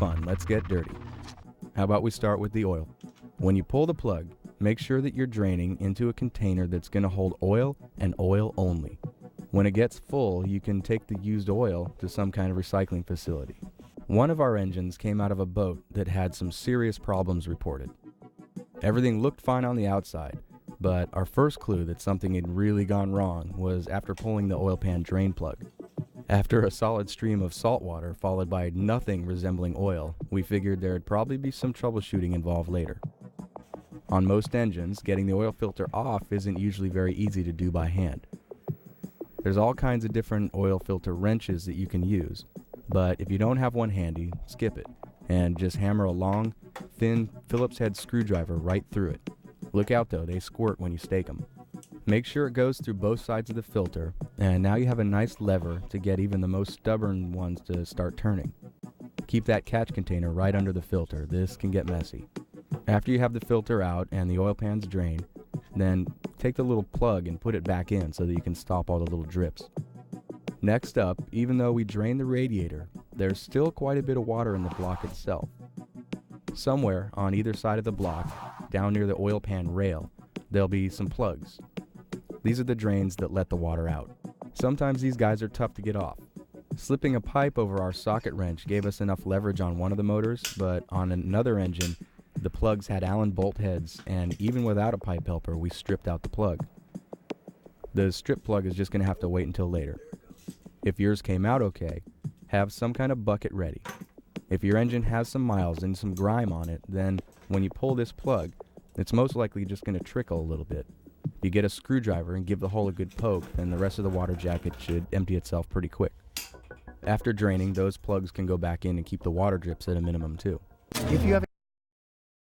fun, let's get dirty. How about we start with the oil? When you pull the plug, make sure that you're draining into a container that's going to hold oil and oil only. When it gets full, you can take the used oil to some kind of recycling facility. One of our engines came out of a boat that had some serious problems reported. Everything looked fine on the outside, but our first clue that something had really gone wrong was after pulling the oil pan drain plug. After a solid stream of salt water followed by nothing resembling oil, we figured there'd probably be some troubleshooting involved later. On most engines, getting the oil filter off isn't usually very easy to do by hand. There's all kinds of different oil filter wrenches that you can use, but if you don't have one handy, skip it, and just hammer a long, thin Phillips head screwdriver right through it. Look out though, they squirt when you stake them. Make sure it goes through both sides of the filter, and now you have a nice lever to get even the most stubborn ones to start turning. Keep that catch container right under the filter, this can get messy. After you have the filter out and the oil pan's drained, then take the little plug and put it back in so that you can stop all the little drips. Next up, even though we drained the radiator, there's still quite a bit of water in the block itself. Somewhere on either side of the block, down near the oil pan rail, there'll be some plugs. These are the drains that let the water out. Sometimes these guys are tough to get off. Slipping a pipe over our socket wrench gave us enough leverage on one of the motors, but on another engine, the plugs had Allen bolt heads, and even without a pipe helper, we stripped out the plug. The strip plug is just going to have to wait until later. If yours came out okay, have some kind of bucket ready. If your engine has some miles and some grime on it, then when you pull this plug, it's most likely just going to trickle a little bit. If you get a screwdriver and give the hole a good poke, then the rest of the water jacket should empty itself pretty quick. After draining, those plugs can go back in and keep the water drips at a minimum too. If you have